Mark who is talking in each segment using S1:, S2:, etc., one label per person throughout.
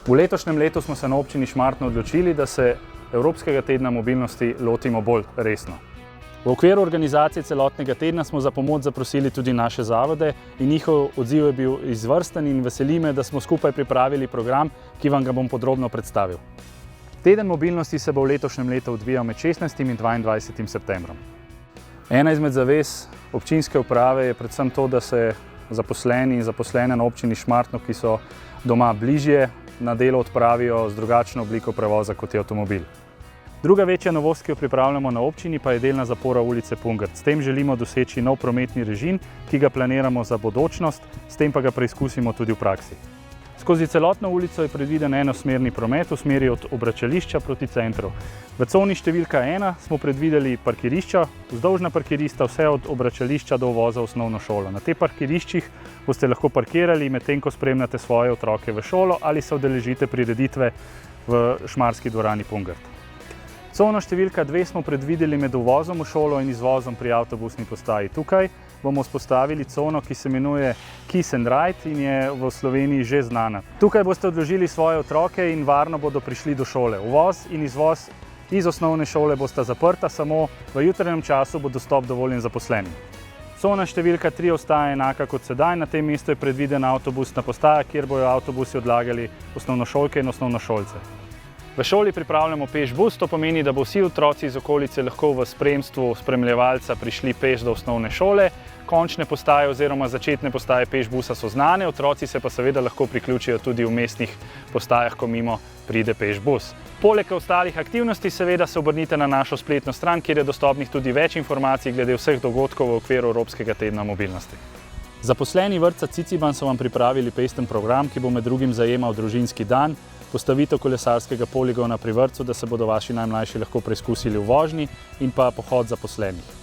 S1: V letošnjem letu smo se na občini Šmartno odločili, da se Evropskega tedna mobilnosti lotimo bolj resno. V okviru organizacije celotnega tedna smo za pomoč zaprosili tudi naše zavode in njihov odziv je bil izvrsten in veseli me, da smo skupaj pripravili program, ki vam ga bom podrobno predstavil. Teden mobilnosti se bo v letošnjem letu odvijal med 16. in 22. septembrom. Ena izmed zavez občinske uprave je predvsem to, da se zaposleni in zaposlene na občini Šmartno, ki so doma bližje, na delo odpravijo z drugačno obliko prevoza kot je avtomobil. Druga večja novost, ki jo pripravljamo na občini, pa je delna zapora ulice Pungrc. S tem želimo doseči nov prometni režim, ki ga planiramo za bodočnost, s tem pa ga preizkusimo tudi v praksi. Skozi celotno ulico je predviden enosmerni promet v smeri od obračališča proti centru. V coni številka 1 smo predvideli parkirišča, vzdolžna parkirista vse od obračališča do uvoza v osnovno šolo. Na teh parkiriščih boste lahko parkirali, medtem ko spremljate svoje otroke v šolo ali se udeležite prireditve v Šmarski dvorani Pungrc. Cono številka 2 smo predvideli med uvozom v šolo in izvozom pri avtobusni postaji. Tukaj bomo vzpostavili cono, ki se imenuje Kiss and Ride in je v Sloveniji že znana. Tukaj boste odložili svoje otroke in varno bodo prišli do šole. Uvoz in izvoz iz osnovne šole bosta zaprta, samo v jutranjem času bo dostop dovoljen zaposlenim. Cona številka 3 ostaja enaka kot sedaj, na tem mestu je predvidena avtobusna postaja, kjer bojo avtobusi odlagali osnovnošolke in osnovnošolce. V šoli pripravljamo peš bus, to pomeni, da bo vsi otroci iz okolice lahko v spremstvu spremljevalca prišli peš do osnovne šole. Končne postaje oziroma začetne postaje peš busa so znane, otroci se pa seveda lahko priključijo tudi v mestnih postajah, ko mimo pride peš bus. Poleg ostalih aktivnosti seveda se obrnite na našo spletno stran, kjer je dostopnih tudi več informacij glede vseh dogodkov v okviru Evropskega tedna mobilnosti. Zaposleni vrtca Ciciban so vam pripravili pesten program, ki bo med drugim zajemal družinski dan, postavitev kolesarskega poligona pri vrtcu, da se bodo vaši najmlajši lahko preizkusili v vožnji in pa pohod zaposlenih.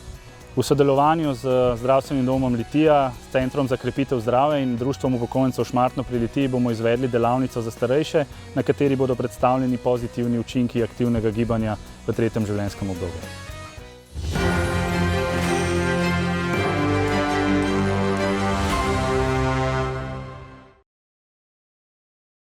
S1: V sodelovanju z zdravstvenim domom Litija, s Centrom za krepitev zdravja in Društvom upokojencev Šmartno pri Litiji bomo izvedli delavnico za starejše, na kateri bodo predstavljeni pozitivni učinki aktivnega gibanja v 3. življenjskem obdobju.